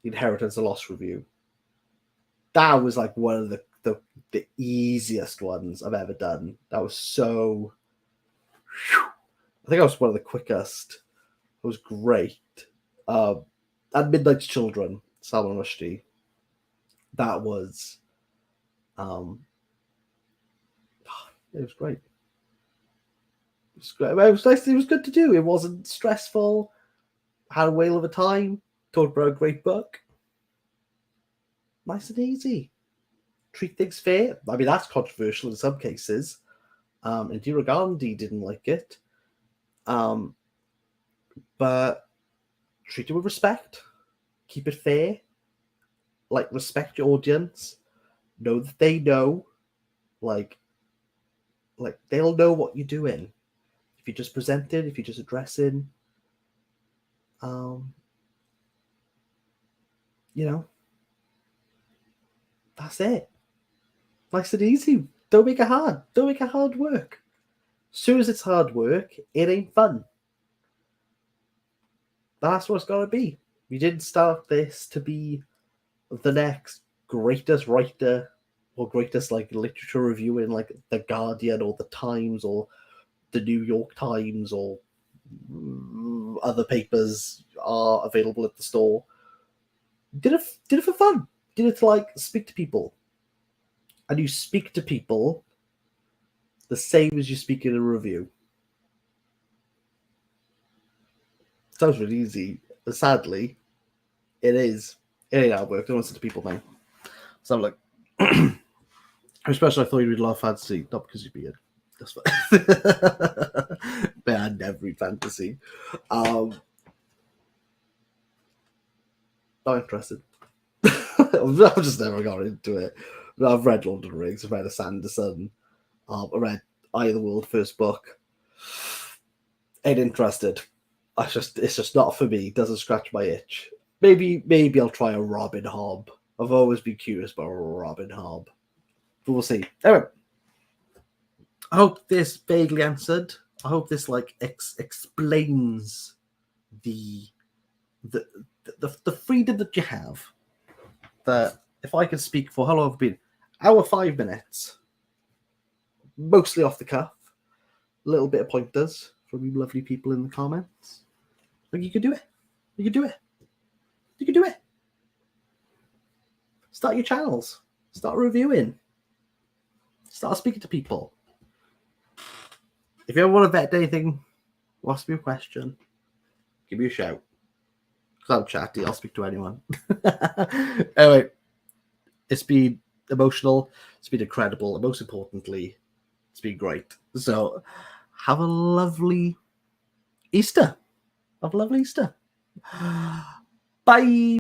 Inheritance of Lost review. That was like one of the easiest ones I've ever done. That was so. I think I was one of the quickest. It was great. And Midnight's Children, Salman Rushdie. That was. It was great. It was great. It was nice. It was good to do. It wasn't stressful. Had a whale of a time. Talked about a great book. Nice and easy. Treat things fair. I mean, that's controversial in some cases. Indira Gandhi didn't like it. But treat it with respect. Keep it fair. Like, respect your audience. Know that they know. Like they'll know what you're doing. If you're just presenting, if you're just addressing, that's it. Nice and easy. Don't make it hard. Don't make it hard work. As soon as it's hard work, it ain't fun. That's what it's got to be. We didn't start this to be the next greatest writer or greatest like literature review in like the Guardian or the Times or the New York Times or other papers are available at the store. Did it for fun. Did it to like speak to people. And you speak to people the same as you speak in a review. Sounds really easy, but sadly, it is. It ain't how it works. I don't listen to people now. So I'm like, especially I thought you'd love fantasy, not because you'd be in. That's fine. But I never read fantasy. Not interested. I've just never got into it. I've read Lord of the Rings, I've read A Sanderson, I read Eye of the World first book. Ain't interested. It's just not for me. It doesn't scratch my itch. Maybe I'll try a Robin Hobb. I've always been curious about Robin Hobb. But we'll see. Anyway, I hope this vaguely answered. I hope this like explains the freedom that you have. That if I could speak for how long have it been? Hour 5 minutes. Mostly off the cuff. A little bit of pointers from you lovely people in the comments. Like you could do it. You could do it. You could do it. Start your channels. Start reviewing. Start speaking to people. If you ever want to vet anything, ask me a question. Give me a shout. Because I'm chatty. I'll speak to anyone. Anyway, it's been emotional. It's been incredible. And most importantly, it's been great. So have a lovely Easter. Have a lovely Easter. Bye.